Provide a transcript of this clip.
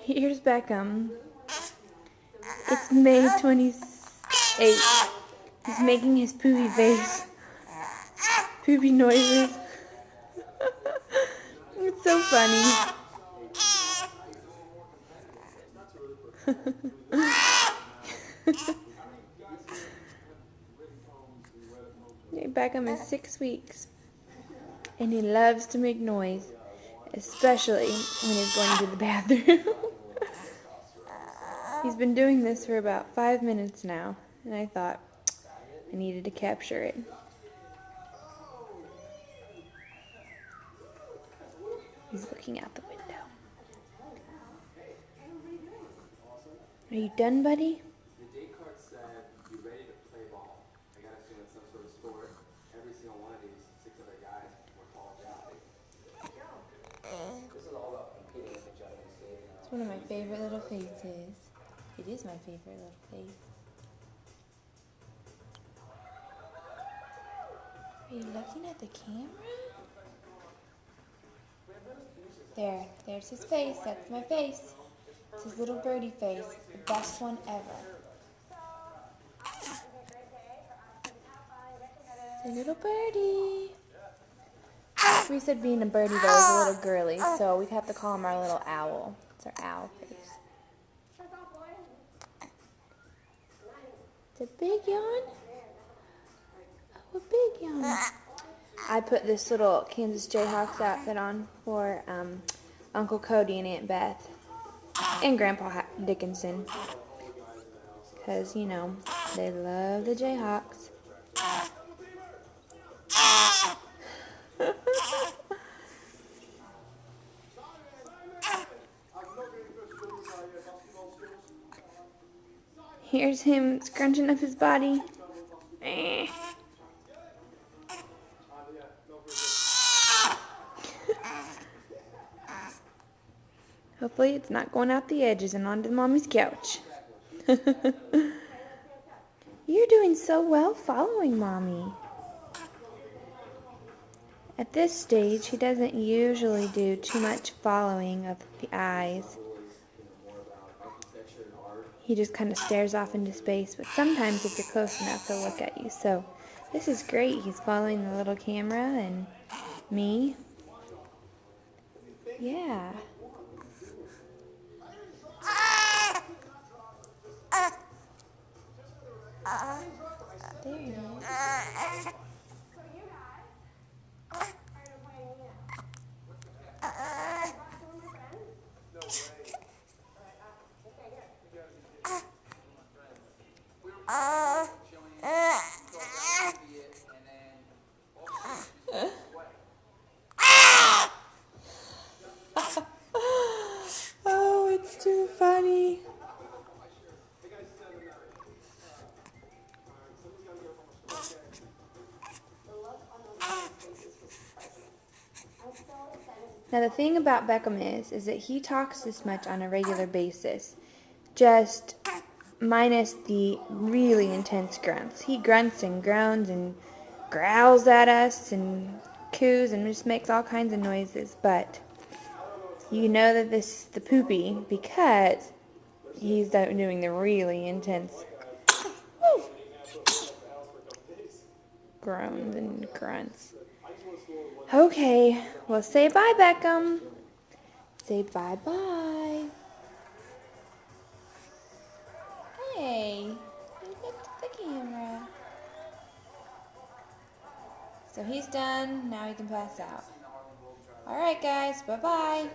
Here's Beckham. It's May 28th. He's making his poopy face. Poopy noises. It's so funny. Beckham is 6 weeks. And he loves to make noise. Especially when he's going to the bathroom. He's been doing this for about 5 minutes now, and I thought I needed to capture it. He's looking out the window. Are you done, buddy? The date card said, "You ready to play ball?" I gotta assume it's some sort of sport. Every single one of these 6 other guys were college athletes. This is all about competing with each other. It's one of my favorite little faces. It is my favorite little face. Are you looking at the camera? There's his face. That's my face. It's his little birdie face. The best one ever. It's a little birdie. We said being a birdie though is a little girly, so we'd have to call him our little owl. It's our owl face. It's a big yawn. Oh, a big yawn. I put this little Kansas Jayhawks outfit on for Uncle Cody and Aunt Beth and Grandpa Dickinson because, you know, they love the Jayhawks. Here's him scrunching up his body. Hopefully it's not going out the edges and onto Mommy's couch. You're doing so well following Mommy. At this stage, he doesn't usually do too much following of the eyes. He just kind of stares off into space, but sometimes if you're close enough, he'll look at you. So this is great. He's following the little camera and me. Yeah. There it is. Oh, it's too funny. Now the thing about Beckham is that he talks this much on a regular basis, just minus the really intense grunts. He grunts and groans and growls at us and coos and just makes all kinds of noises, but you know that this is the poopy because he's doing the really intense groans and grunts. Okay, well, say bye, Beckham. Say bye-bye. Hey, look at the camera. So he's done. Now he can pass out. All right, guys. Bye-bye.